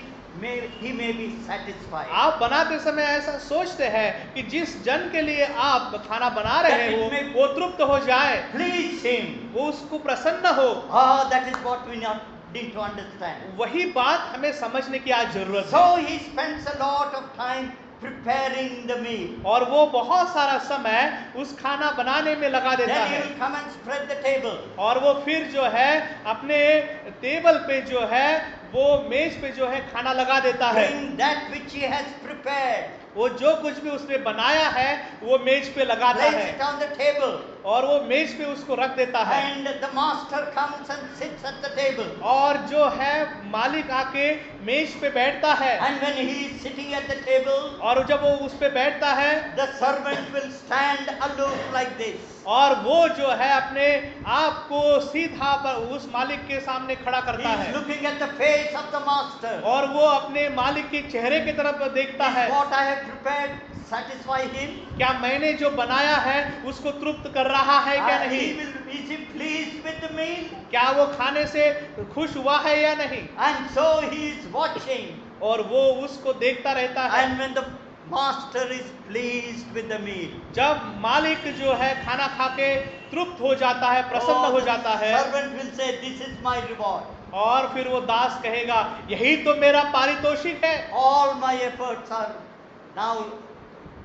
he may be satisfied. आप बनाते समय ऐसा सोचते हैं कि जिस जन के लिए आप खाना बना रहे हो वो तृप्त हो जाए, Please him. वो उसको प्रसन्न हो। Ah, that is what we need to understand. वही बात हमें समझने की आज जरूरत है। So he spends a lot of time preparing the meal. और वो बहुत सारा समय उस खाना बनाने में लगा देता Then he है will come and spread the table. और वो फिर जो है अपने टेबल पे जो है वो मेज पे जो है खाना लगा देता है। Bring that which he has prepared. वो जो कुछ भी उसने बनाया है वो मेज पे लगाता Place है it on the table. और वो मेज पे उसको रख देता है। And the master comes and sits at the table. और जो है मालिक आके मेज पे बैठता है And when he is sitting at the table, और जब वो उस पे बैठता है the servant will stand aloof like this. और वो जो है अपने आप को सीधा पर उस मालिक के सामने खड़ा He करता is है looking at the face of the master. और वो अपने मालिक के चेहरे की तरफ देखता है। Is what I have prepared satisfy him? क्या मैंने जो बनाया है उसको तृप्त कर रहा है क्या नहीं? Is he pleased with the meal? क्या वो खाने से खुश हुआ है या नहीं? And so he is watching. और वो उसको देखता रहता है। And when the master is pleased with the meal, जब मालिक जो है खाना खा के तृप्त हो जाता है, प्रसन्न हो the जाता है, servant will say, this is my reward. और फिर वो दास कहेगा यही तो मेरा पारितोषिक है All my efforts are now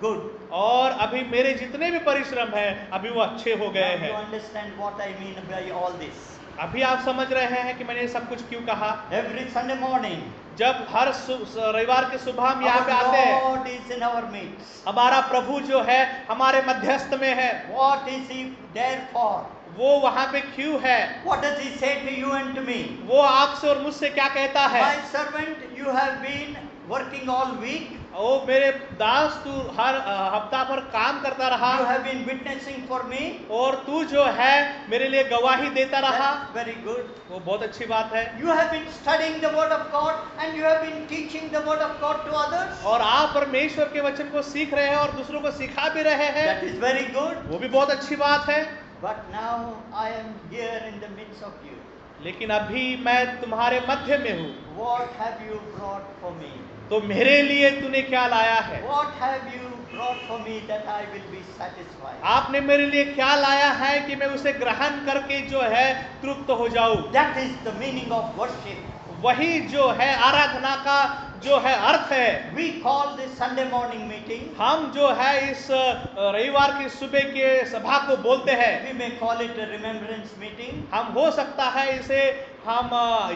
good. और अभी मेरे जितने भी परिश्रम हैं अभी वो अच्छे हो गए Now you हैं। understand what I mean by all this. अभी आप समझ रहे हैं कि मैंने सब कुछ क्यों कहा। Every Sunday morning, जब हर रविवार के सुबह हम यहाँ पे आते our हैं, Lord is in our midst. हमारा प्रभु जो है हमारे मध्यस्थ में है। What is he there for? वो वहाँ पे क्यों है? What does he say to you and to me? वो आपसे और मुझसे क्या कहता है? My servant, you have been working all week. ओ मेरे दास तू हर हफ्ता भर काम करता रहा You have been witnessing for me. और तू जो है मेरे लिए गवाही देता रहा। That's very good. वो बहुत अच्छी बात है। You have been studying the word of God and you have been teaching the word of God to others. और आप परमेश्वर के वचन को सीख रहे हैं और दूसरों को सिखा भी रहे हैं। That is very good. वो भी बहुत अच्छी बात है। But now I am here in the midst of you. लेकिन अभी मैं तुम्हारे मध्य में हूँ, What have you brought for me? तो मेरे लिए तूने क्या लाया है? What have you brought for me that I will be satisfied? आपने मेरे लिए क्या लाया है कि मैं उसे ग्रहण करके जो है तृप्त हो जाऊं। That is the meaning of worship. वही जो है आराधना का जो है अर्थ है। We call this Sunday morning meeting. हम जो है इस रविवार की सुबह के सभा को बोलते हैं। We may call it a remembrance meeting. हम हो सकता है इसे हम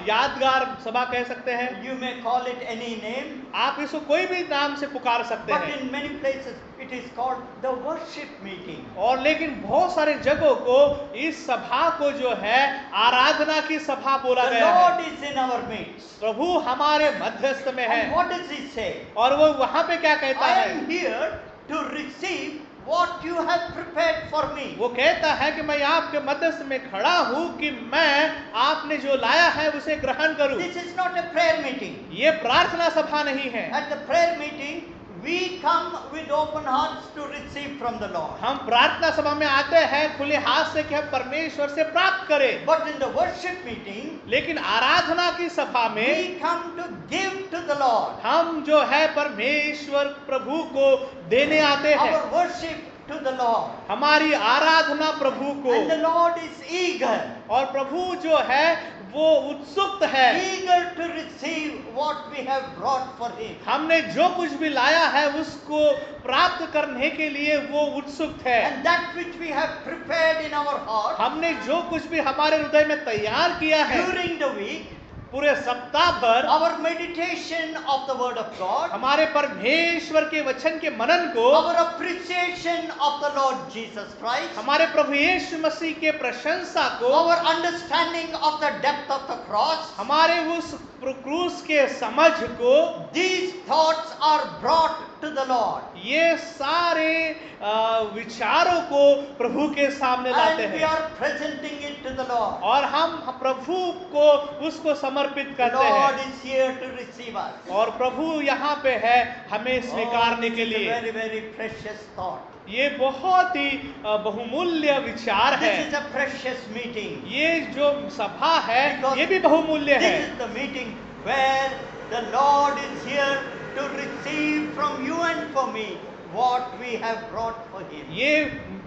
यादगार सभा कह सकते हैं। You may call it any name. आप इसको कोई भी नाम से पुकार सकते But हैं। in many places it is called the worship meeting. और लेकिन बहुत सारे जगहों को इस सभा को जो है आराधना की सभा बोला The गया है। Lord is in our midst. प्रभु हमारे मध्यस्थ में है। And what does he say? और वो वहां पे क्या कहता I है? am here to receive what you have prepared for me. वो कहता है कि मैं आपके मध्यस्थ में खड़ा हूं कि मैं आपने जो लाया है उसे ग्रहण करूं। This is not a prayer meeting. ये प्रार्थना सभा नहीं है। At the prayer meeting, we come with open hearts to receive from the Lord. हम प्रार्थना सभा में आते हैं खुले हाथ से कि हम परमेश्वर से प्राप्त करें। But in the worship meeting, लेकिन आराधना की सभा में we come to give to the Lord. हम जो है परमेश्वर प्रभु को देने आते हैं। Our worship to the Lord. हमारी आराधना प्रभु को, And the Lord is eager, और प्रभु जो है वो उत्सुक है, eager to receive what we have brought for Him. हमने जो कुछ भी लाया है उसको प्राप्त करने के लिए वो उत्सुक है। And that which we have prepared in our heart हमने जो कुछ भी हमारे हृदय में तैयार किया है during the week, पूरे सप्ताह भर, our meditation of the Word of God, हमारे परमेश्वर के वचन के मनन को, our appreciation of the Lord Jesus Christ, हमारे प्रभु यीशु मसीह के प्रशंसा को, our understanding of the depth of the cross, हमारे उस क्रूस के समझ को, these thoughts are brought to the Lord. ये सारे विचारों को प्रभु के सामने लाते And we हैं are presenting it to the Lord. और हम प्रभु को उसको समर्पित The करते Lord हैं, is here to receive us. और प्रभु यहाँ पे है हमें स्वीकारने के This is a लिए। very, very precious thought. ये बहुत ही बहुमूल्य विचार है। This is a precious meeting. ये जो सभा है Because ये भी बहुमूल्य है, This is the meeting where the Lord is here to receive from you and for me what we have brought for Him. ये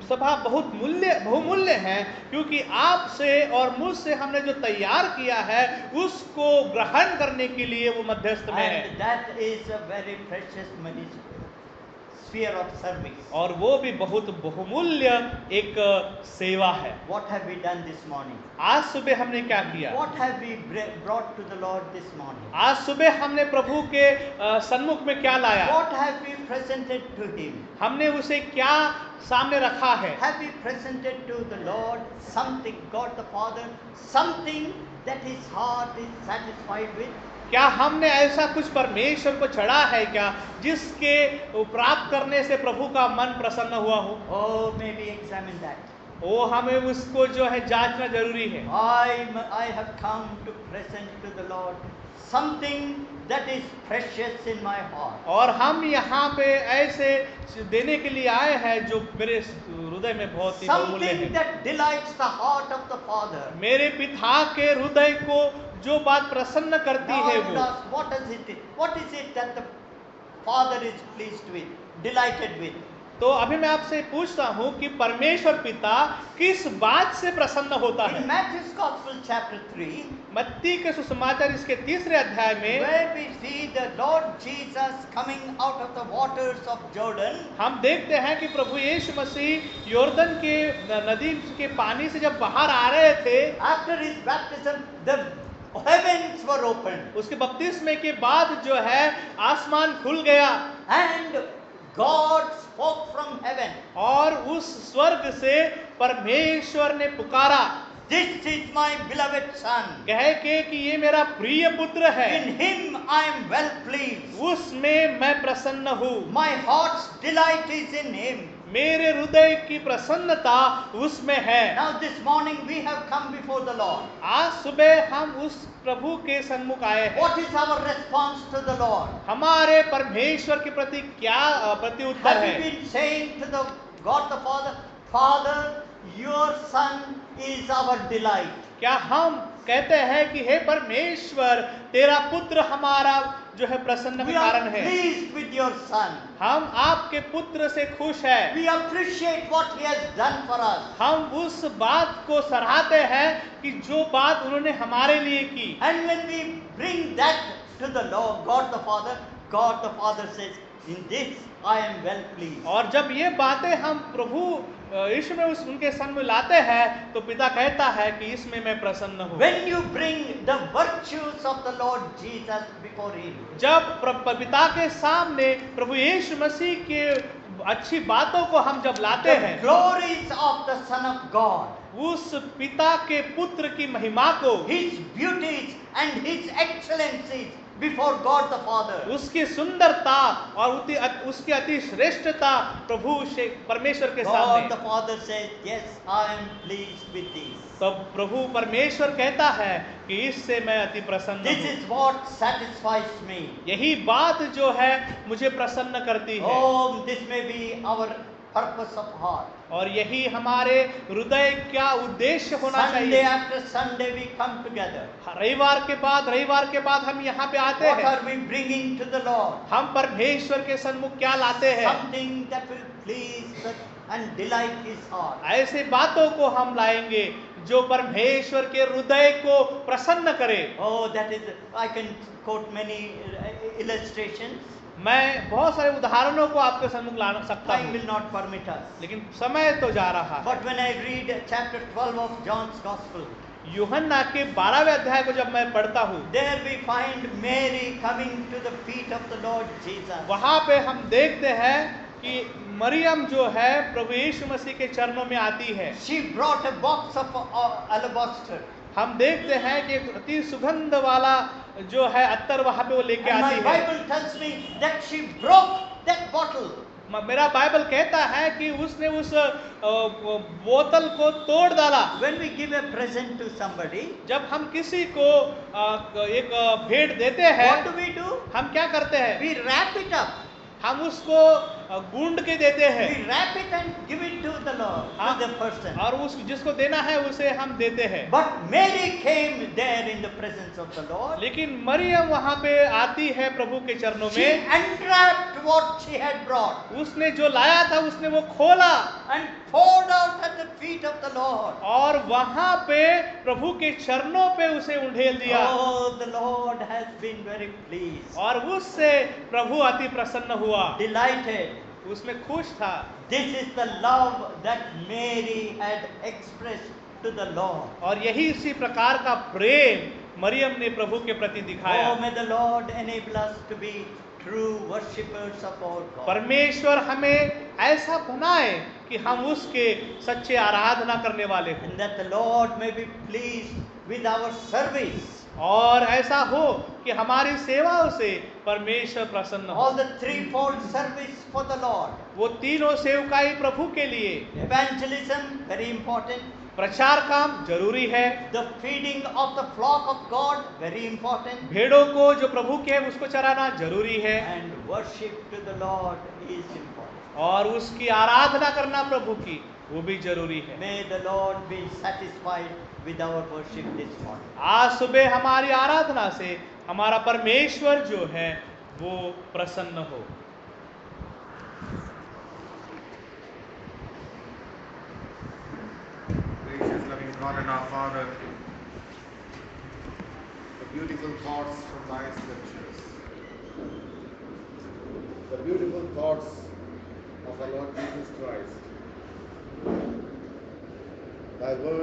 सभा बहुमूल्य है क्योंकि आपसे और मुझसे हमने जो तैयार किया है उसको ग्रहण करने के लिए वो मध्यस्थ में है, And that is a very precious sphere of service. और वो भी बहुत बहुमूल्य एक सेवा है। What have we done this morning? आज सुबह हमने क्या किया? What have we brought to the Lord this morning? आज सुबह हमने प्रभु के सन्मुख में क्या लाया? What have we presented to Him? हमने उसे क्या सामने रखा है? Have we presented to the Lord something, God the Father, something that His heart is satisfied with? क्या हमने ऐसा कुछ परमेश्वर को चढ़ा है क्या जिसके प्राप्त करने से प्रभु का मन प्रसन्न हुआ हो? Oh, maybe examine that. वो हमें उसको जो है जांचना जरूरी है। I have come to present to the Lord something that is precious in my heart. और हम यहाँ पे ऐसे देने के लिए आए हैं जो मेरे हृदय में बहुत ही बहुमूल्य Something है। that delights the heart of the Father. मेरे पिता के हृदय को जो बात प्रसन्न करती Now है I would वो, ask, what is it that the Father is pleased with, delighted with? तो अभी मैं आपसे पूछता हूँ कि परमेश्वर पिता किस बात से प्रसन्न होता है? In Matthew's Gospel chapter 3, मत्ती के सुसमाचार इसके 3रे अध्याय में where we see the Lord Jesus coming out of the waters of Jordan, हम देखते हैं कि प्रभु यीशु मसीह यॉर्दन के नदी के पानी से जब बाहर आ रहे थे, after his baptism, the heavens were opened, उसके बपतिस्मे के बाद जो है आसमान खुल गया and God spoke from heaven. और उस स्वर्ग से परमेश्वर ने पुकारा, This is my beloved son. कहे के कि ये मेरा प्रिय पुत्र है, In him I am well pleased. उसमें मैं प्रसन्न हूँ, My heart's delight is in him. मेरे हृदय की प्रसन्नता उसमें है। Now this morning we have come before the Lord. आज सुबह हम उस प्रभु के सन्मुख आए हैं। What is our response to the Lord? हमारे परमेश्वर के प्रति क्या प्रति उत्तर Have है? we been saying to the God the Father, Father, your son is our delight. क्या हम कहते हैं कि हे परमेश्वर तेरा पुत्र हमारा जो है प्रसन्न We का कारण are है, pleased with your son. हम आपके पुत्र से खुश है, We appreciate what he has done for us. हम उस बात को सराहते हैं कि जो बात उन्होंने हमारे लिए की। And when we bring that to the Lord, God the Father says, in this I am well pleased. और जब ये बातें हम प्रभु यीशु में उनके सामने लाते हैं तो पिता कहता है कि इसमें मैं प्रसन्न हूँ। When you bring the virtues of the Lord Jesus before him, जब पिता के सामने प्रभु यीशु मसीह के अच्छी बातों को हम जब लाते the हैं, glories of the Son of God, उस पिता के पुत्र की महिमा को, his beauties and his excellencies before God the Father, उसकी सुंदरता और उसकी अति श्रेष्ठता प्रभु परमेश्वर के God सामने, the Father says, yes, I am pleased with these. तब प्रभु परमेश्वर कहता है कि इससे मैं अति प्रसन्न This हूँ। is what satisfies me. यही बात जो है मुझे प्रसन्न करती है, Oh, this may be our purpose of heart. और यही हमारे हृदय क्या उद्देश्य होना Sunday चाहिए। after Sunday we come together. रविवार के बाद हम यहाँ पे आते What हैं, are we bringing to the Lord? हम परमेश्वर के सन्मुख क्या लाते हैं? Something that will please and delight his heart. ऐसे बातों को हम लाएंगे जो परमेश्वर के हृदय को प्रसन्न करे। Oh, that is, I can quote many illustrations. मैं बहुत सारे उदाहरणों को आपके सम्मुख ला सकता Time हूँ, will not permit us. लेकिन समय तो जा रहा है। But when I read chapter 12 of John's Gospel, यूहन्ना के 12वें अध्याय को जब मैं पढ़ता हूँ, there we find Mary coming to the feet of the Lord Jesus. वहां पे हम देखते हैं कि मरियम जो है प्रभु यीशु मसीह के चरणों में आती है। She brought a box of alabaster. हम देखते हैं कि एक अति सुगंध वाला जो है अत्तर वहां पे वो लेके And आती my है। Bible tells me that she broke that bottle. मेरा बाइबल कहता है कि उसने उस बोतल को तोड़ डाला। When we give a present to somebody, जब हम किसी को एक भेंट देते हैं, what do we do? हम क्या करते हैं? We wrap it up. हम उसको गूंद के देते हैं। We wrap it and give it to the Lord, हाँ, to the person. और उस जिसको देना है उसे हम देते हैं। But Mary came there in the presence of the Lord. लेकिन मरियम वहां पे आती है प्रभु के चरणों She में। unwrapped what she had brought उसने जो लाया था उसने वो खोला and poured out at the feet of the Lord. और वहां पे प्रभु के चरणों पे उसे उंडेल दिया। Oh, the Lord has been very pleased, और उससे प्रभु अति प्रसन्न हुआ, delighted. उसमें खुश था। This is the love that Mary had expressed to the Lord. और यही इसी प्रकार का प्रेम मरियम ने प्रभु के प्रति दिखाया। Oh, may the Lord enable us to be true worshippers of our God. परमेश्वर हमें ऐसा बनाए कि हम उसके सच्चे आराधना करने वाले हों, And that the Lord may be pleased with our service. और ऐसा हो कि हमारी सेवाओं से परमेश्वर प्रसन्न हो। All the threefold service for the Lord. वो तीनों सेवकाई प्रभु के लिए। Evangelism, very important. प्रचार काम जरूरी है। The feeding of the flock of God, very important. भेड़ों को जो प्रभु के है उसको चराना जरूरी है। And worship to the Lord is important. और उसकी आराधना करना प्रभु की वो भी जरूरी है। May the Lord be satisfied with our worship this morning. आज सुबह हमारी आराधना से हमारा परमेश्वर जो है वो प्रसन्न हो। Gracious, loving God and our Father, the beautiful thoughts from thy scriptures, the beautiful thoughts of our Lord Jesus Christ, thy word